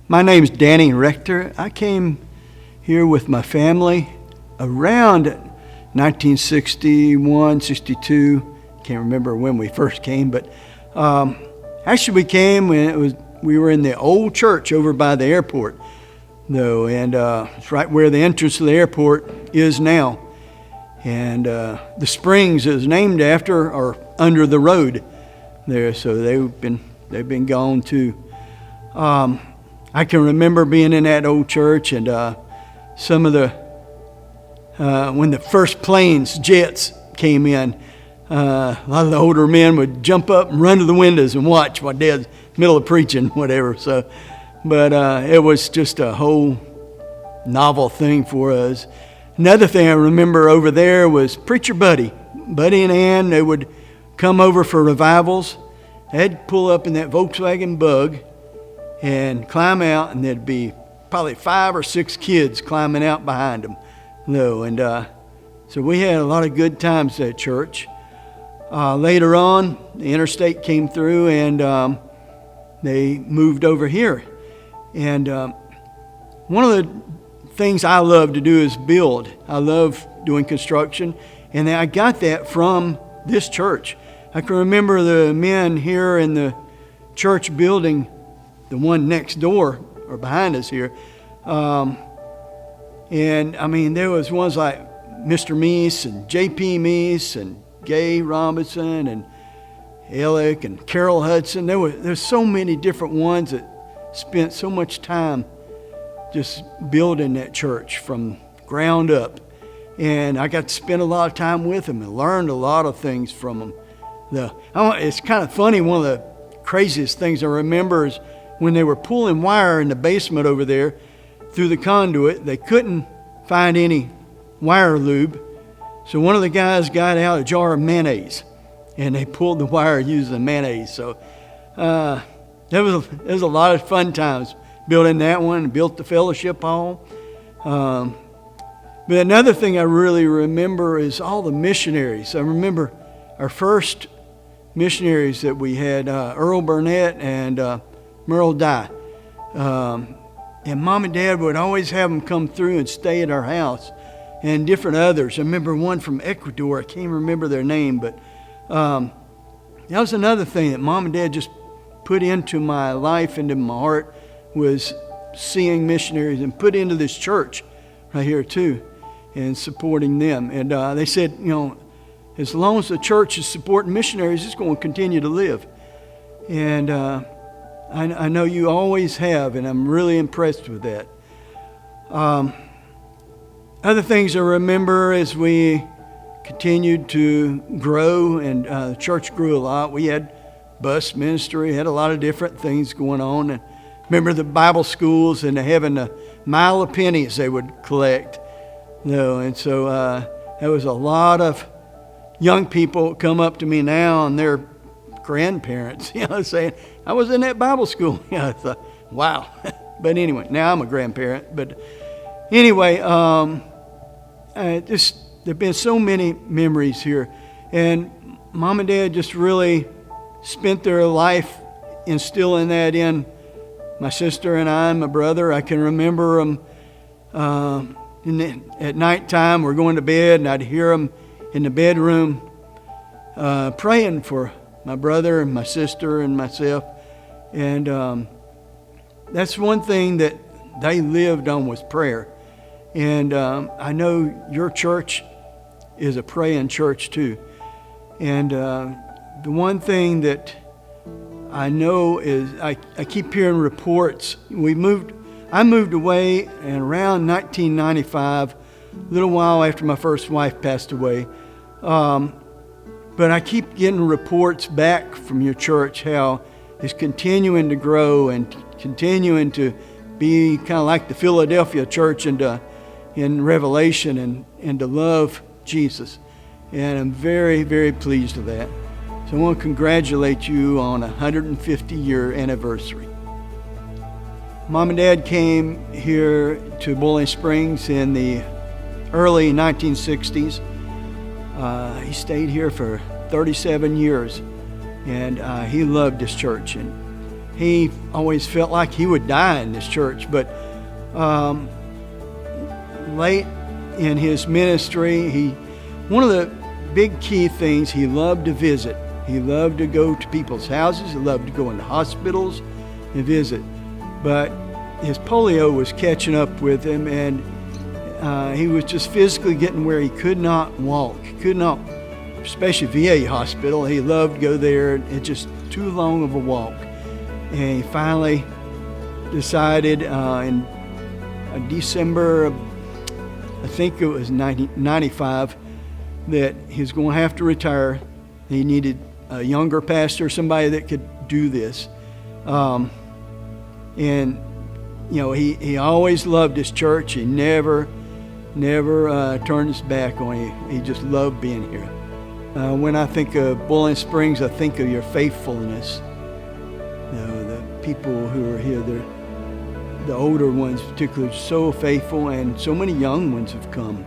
My name's Danny Rectory. I came here with my family around 1961, 62. Can't remember when we first came, but actually we came when we were in the old church over by the airport, though, and it's right where the entrance to the airport is now. And the springs it was named after are under the road there, so they've been gone too. I can remember being in that old church, and some of the when the first planes, jets came in, a lot of the older men would jump up and run to the windows and watch while Dad's in the middle of preaching, whatever. So, but it was just a whole novel thing for us. Another thing I remember over there was Preacher Buddy and Ann. They would come over for revivals. They'd pull up in that Volkswagen Bug and climb out, and there'd be probably 5 or 6 kids climbing out behind them. So we had a lot of good times at church. Later on, the interstate came through, and they moved over here. And one of the things I love to do is build. I love doing construction, and I got that from this church. I can remember the men here in the church building, the one next door or behind us here. And I mean, there was ones like Mr. Meese and J.P. Meese and Gay Robinson and Alec and Carol Hudson. There's so many different ones that spent so much time just building that church from ground up. And I got to spend a lot of time with them and learned a lot of things from them. It's kind of funny, one of the craziest things I remember is when they were pulling wire in the basement over there through the conduit, they couldn't find any wire lube. So one of the guys got out a jar of mayonnaise, and they pulled the wire using mayonnaise. So there was a lot of fun times building that one, and built the fellowship hall. But another thing I really remember is all the missionaries. I remember our first missionaries that we had, Earl Burnett and Merle Dye. And Mom and Dad would always have them come through and stay at our house, and different others. I remember one from Ecuador. I can't remember their name, but that was another thing that Mom and Dad just put into my life, into my heart, was seeing missionaries, and put into this church right here too, and supporting them. And they said, as long as the church is supporting missionaries, it's going to continue to live. And I know you always have, and I'm really impressed with that. Other things I remember as we continued to grow, and the church grew a lot. We had bus ministry, had a lot of different things going on. And remember the Bible schools and having a mile of pennies they would collect. And so there was a lot of young people come up to me now, and their grandparents, saying, I was in that Bible school. I thought, wow. But anyway, now I'm a grandparent. But anyway, there've been so many memories here. And Mom and Dad just really spent their life instilling that in my sister and I and my brother. I can remember them at nighttime, we're going to bed, and I'd hear them in the bedroom praying for my brother and my sister and myself. And that's one thing that they lived on, was prayer. And I know your church is a praying church too. And the one thing that I know is I keep hearing reports. I moved away in around 1995, a little while after my first wife passed away. But I keep getting reports back from your church how it's continuing to grow and continuing to be kind of like the Philadelphia church in Revelation, and to love Jesus. And I'm very, very pleased with that. So I want to congratulate you on a 150-year anniversary. Mom and Dad came here to Bowling Springs in the early 1960s. He stayed here for 37 years, and he loved this church. And he always felt like he would die in this church. But late in his ministry, one of the big key things, he loved to visit. He loved to go to people's houses. He loved to go into hospitals and visit. But his polio was catching up with him, and he was just physically getting where he could not walk. He could not, especially VA hospital. He loved to go there. It's just too long of a walk. And he finally decided in December, I think it was 1995, that he was going to have to retire. He needed a younger pastor, somebody that could do this. And you know, he always loved his church. He never turned his back on it. He just loved being here. When I think of Boiling Springs, I think of your faithfulness. You know, the people who are here, the older ones particularly, so faithful, and so many young ones have come.